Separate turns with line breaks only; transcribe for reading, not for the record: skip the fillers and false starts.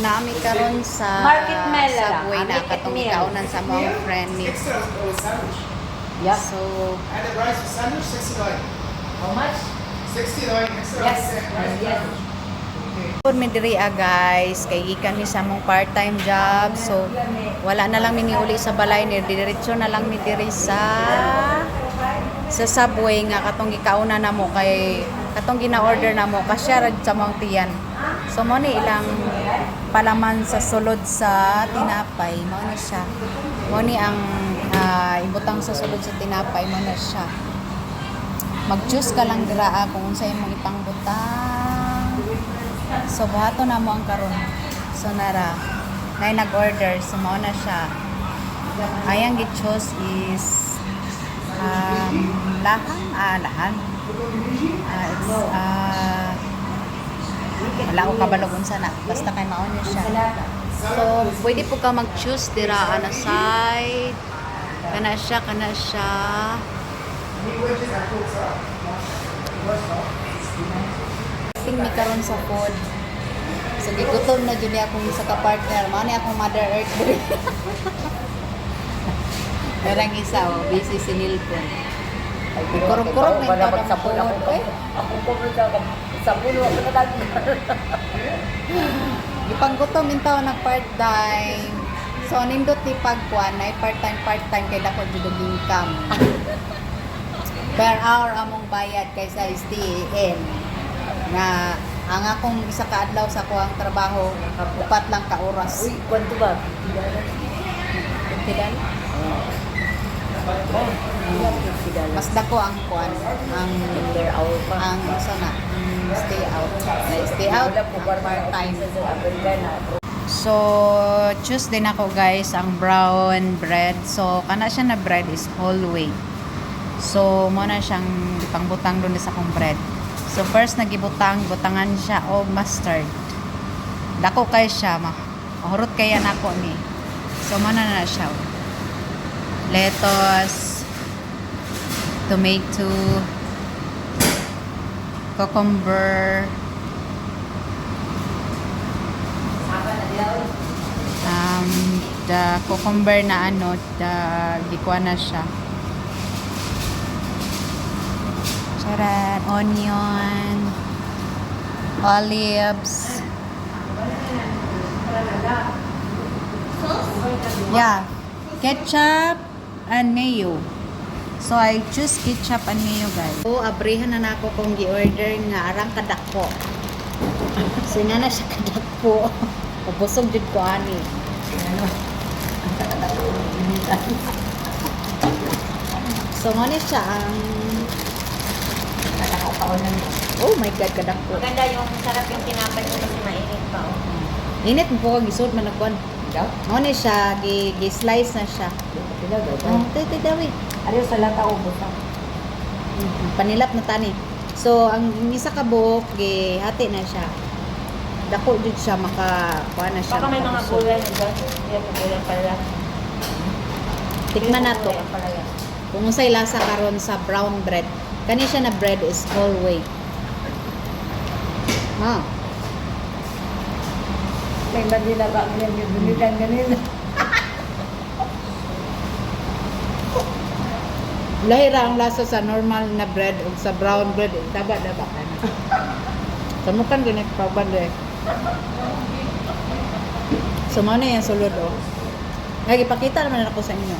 nami karon sa
Market Mel
Subway na
Market
katong
Mel.
ikaunan sa mga friend ni.
Yep.
So,
And the rice is sandwich, 60
How much?
60 extra.
Yes. Yes.
good mi diri guys, kay gikan mi sa mong part-time job. So, wala na lang mi uli sa balay ni diretso na lang mi diri sa Subway nga katong gikauna na mo kay katong gina-order na mo kasya rad sa mong tiyan. So mo ni ilang palaman sa sulod sa tinapay, mo ni siya. Mo ni ang ibutang sa sulod sa tinapay mo na siya. Mag-choose ka lang dira kung unsa imong ipangbutang. So buhaton na mo ang karon. So nara nay nag-order, so mo na siya. Ayang gi-choose is lahan. It's wala ko kabalogon sana. Basta kay maon niya siya. So, pwede po ka mag-choose dira na side. Kana siya. Ting mi karon sa food. So, gigutom na jud akong isa ka partner. Mao ni akong Mother Earth diri. Merang isa, busy si Nilpon. Kurog-kurog na ito ng
Sabon
food.
ako po sa puno ako na lagi.
Ipanggutom intaw ng part-time. So, nindot ni pagkuan na part-time kay dako jud og income. Per hour among bayad kaysa STEN. Na ang akong isa ka adlaw sa ko ang trabaho, upat lang ka oras.
Uy, kwanto ba?
Tidal. Mas dako ang kuan, ang
Per hour pa.
ang sana, stay out, part-time. So, choose din ako guys ang brown bread. So, kana siya na bread is whole wheat. So, mo na siyang ipangbutang doon sa akong bread. So, first butangan siya og mustard. Dako kay siya, mahurot kaya nako ni. So, mo na siya. Lettuce, tomato, cucumber, the cucumber na gikuha na siya. Charan, onion, olives. Yeah, ketchup and mayo. So I choose ketchup and mayo guys. So abrihan na nako kung gi-order nga arang kadako. So na siya kadako. Ubusog jud ko ani. Ano? So mo ni siya ang
Nakakaon lang.
oh my god kadako.
Maganda yung sarap yung tinapay ko kasi mainit pa.
Init mo ko gisud man nagkuan.
Daw?
Mo ni siya gi-slice na siya. Oh, tete dawi.
Ariyo sa lata ubos na.
Panilap na tani. So ang isa ka buok hati na siya. Dako jud siya kuha na siya.
Baka may mga
makabusog.
gulay na dyan. Yan, gulay pala.
Tikman na to.
Gulay pala yan.
Kung unsay lasa karon sa brown bread. Kani siya na bread is whole wheat.
May bandila ba ang yan yung bunitan ganun?
Lahira ang lasa sa normal na bread ug sa brown bread. Daba-daba ka na. Samukan ganit pa banda. So, mo na yung sulod, oh. Ipakita naman ako sa inyo.